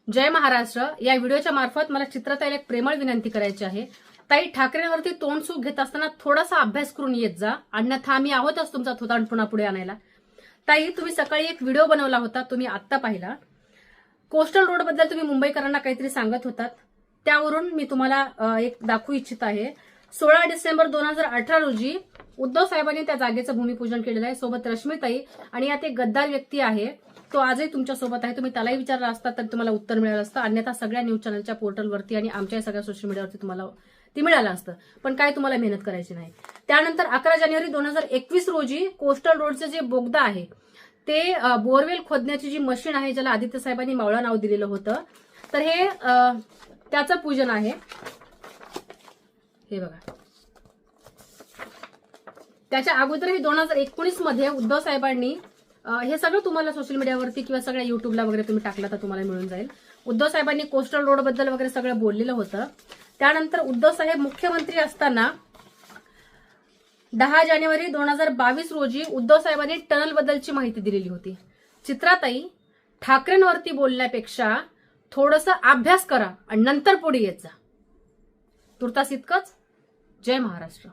जय महाराष्ट्र. या व्हिडिओच्या मार्फत मला चित्रताईला एक प्रेमळ विनंती करायची आहे. ताई, ठाकरेंवरती तोंडसूक घेत असताना थोडासा अभ्यास करून येत जा, अन्यथा आम्ही आहोतच तुमचा थोतांड पुन्हा पुढे आणायला. ताई, तुम्ही सकाळी एक व्हिडिओ बनवला होता, तुम्ही आत्ता पाहिला. कोस्टल रोड बद्दल तुम्ही मुंबईकरांना काहीतरी सांगत होतात, त्यावरून मी तुम्हाला एक दाखवू इच्छित आहे. 16 डिसेंबर 2018 रोजी उद्धव साहेबांनी त्या जागेचं भूमिपूजन केलेलं आहे. सोबत रश्मीताई आणि यात एक गद्दार व्यक्ती आहे, तो आजही तुमच्या सोबत आहे. तुम्ही त्यालाही विचारला असता तर तुम्हाला उत्तर मिळालं असतं, अन्यथा सगळ्या न्यूज चॅनलच्या पोर्टलवरती आणि आमच्या सगळ्या सोशल मीडियावरती तुम्हाला ती मिळालं असतं. पण काय तुम्हाला मेहनत करायची नाही. त्यानंतर 11 जानेवारी 2021 रोजी कोस्टल रोडचे जे बोगदा आहे ते बोरवेल खोदण्याची जी मशीन आहे, ज्याला आदित्य साहेबांनी मावळा नाव दिलेलं होतं, तर हे त्याचं पूजन आहे. हे बघा, त्याच्या अगोदरही 2019 मध्ये उद्धव साहेबांनी हे सगळं तुम्हाला सोशल मीडियावरती किंवा सगळ्या युट्यूबला वगैरे तुम्ही टाकला तर तुम्हाला मिळून जाईल. उद्धव साहेबांनी कोस्टल रोड बद्दल वगैरे सगळं बोललेलं होतं. त्यानंतर उद्धव साहेब मुख्यमंत्री असताना 10 जानेवारी 2022 रोजी उद्धव साहेबांनी टनल बद्दलची माहिती दिलेली होती. चित्राताई, ठाकरेंवरती बोलण्यापेक्षा थोडंसं अभ्यास करा आणि नंतर पुढे येत जा. तुर्तास इतकंच. जय महाराष्ट्र.